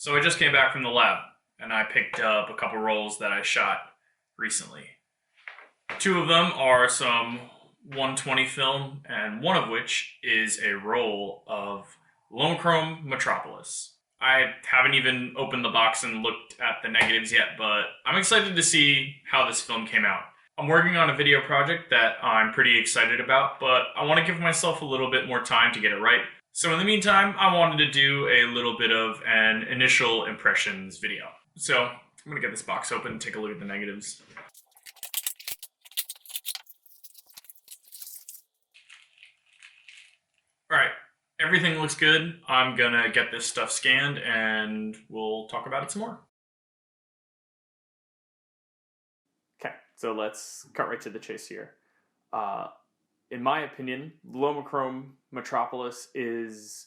So I just came back from the lab, and I picked up a couple rolls that I shot recently. Two of them are some 120 film, and one of which is a roll of Lomochrome Metropolis. I haven't even opened the box and looked at the negatives yet, but I'm excited to see how this film came out. I'm working on a video project that I'm pretty excited about, but I want to give myself a little bit more time to get it right. So in the meantime, I wanted to do a little bit of an initial impressions video. So I'm going to get this box open and take a look at the negatives. Alright, everything looks good. I'm gonna get this stuff scanned and we'll talk about it some more. Okay, so let's cut right to the chase here. In my opinion, Lomochrome Metropolis is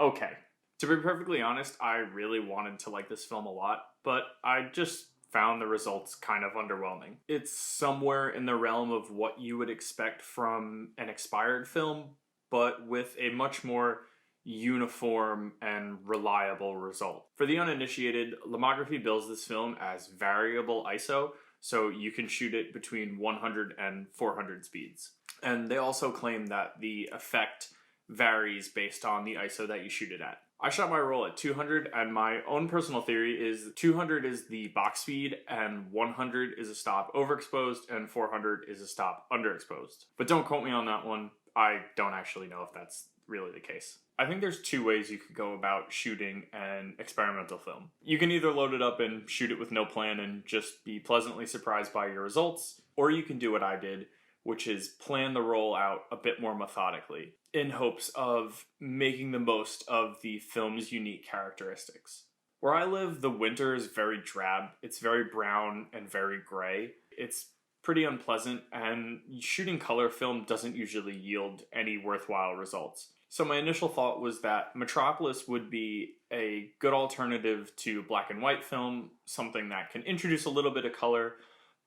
okay. To be perfectly honest, I really wanted to like this film a lot, but I just found the results kind of underwhelming. It's somewhere in the realm of what you would expect from an expired film, but with a much more uniform and reliable result. For the uninitiated, Lomography bills this film as variable ISO, so you can shoot it between 100 and 400 speeds. And they also claim that the effect varies based on the ISO that you shoot it at. I shot my roll at 200, and my own personal theory is 200 is the box speed, and 100 is a stop overexposed, and 400 is a stop underexposed. But don't quote me on that one. I don't actually know if that's really the case. I think there's two ways you could go about shooting an experimental film. You can either load it up and shoot it with no plan and just be pleasantly surprised by your results, or you can do what I did, which is plan the roll out a bit more methodically, in hopes of making the most of the film's unique characteristics. Where I live, the winter is very drab. It's very brown and very gray. It's pretty unpleasant, and shooting color film doesn't usually yield any worthwhile results. So my initial thought was that Metropolis would be a good alternative to black and white film, something that can introduce a little bit of color,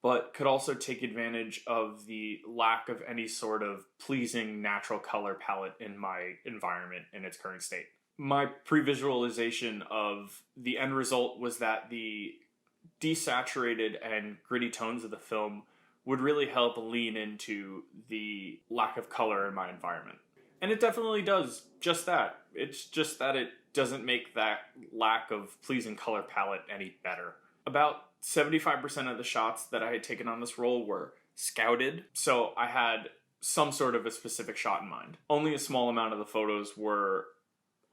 but could also take advantage of the lack of any sort of pleasing natural color palette in my environment in its current state. My pre-visualization of the end result was that the desaturated and gritty tones of the film would really help lean into the lack of color in my environment. And it definitely does just that. It's just that it doesn't make that lack of pleasing color palette any better. About 75% of the shots that I had taken on this roll were scouted, so I had some sort of a specific shot in mind. Only a small amount of the photos were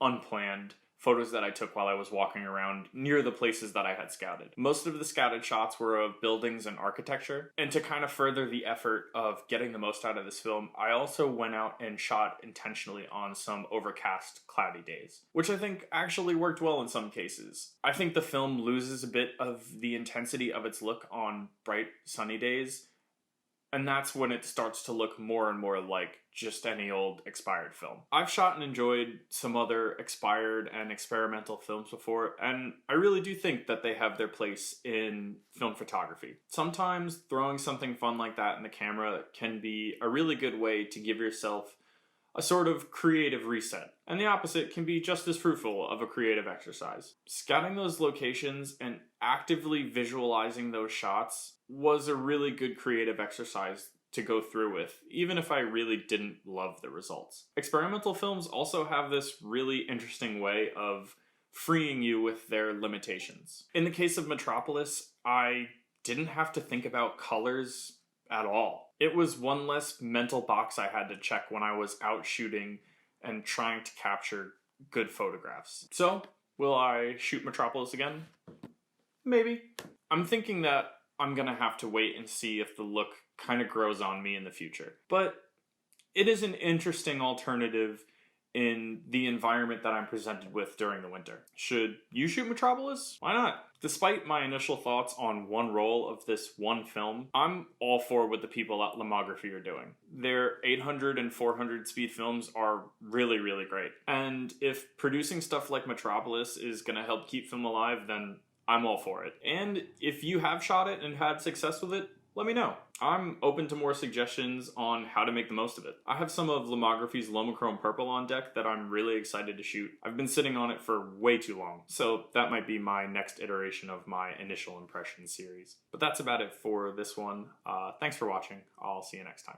unplanned, photos that I took while I was walking around near the places that I had scouted. Most of the scouted shots were of buildings and architecture, and to kind of further the effort of getting the most out of this film, I also went out and shot intentionally on some overcast, cloudy days, which I think actually worked well in some cases. I think the film loses a bit of the intensity of its look on bright, sunny days, and that's when it starts to look more and more like just any old expired film. I've shot and enjoyed some other expired and experimental films before, and I really do think that they have their place in film photography. Sometimes throwing something fun like that in the camera can be a really good way to give yourself a sort of creative reset. And the opposite can be just as fruitful of a creative exercise. Scouting those locations and actively visualizing those shots was a really good creative exercise to go through with, even if I really didn't love the results. Experimental films also have this really interesting way of freeing you with their limitations. In the case of Metropolis, I didn't have to think about colors at all. It was one less mental box I had to check when I was out shooting and trying to capture good photographs. So, will I shoot Metropolis again? Maybe. I'm thinking that I'm gonna have to wait and see if the look kind of grows on me in the future. But it is an interesting alternative in the environment that I'm presented with during the winter. Should you shoot Metropolis? Why not? Despite my initial thoughts on one roll of this one film, I'm all for what the people at Lomography are doing. Their 800 and 400 speed films are really, really great. And if producing stuff like Metropolis is gonna help keep film alive, then I'm all for it. And if you have shot it and had success with it, let me know. I'm open to more suggestions on how to make the most of it. I have some of Lomography's Lomochrome Purple on deck that I'm really excited to shoot. I've been sitting on it for way too long, so that might be my next iteration of my initial impression series. But that's about it for this one. Thanks for watching. I'll see you next time.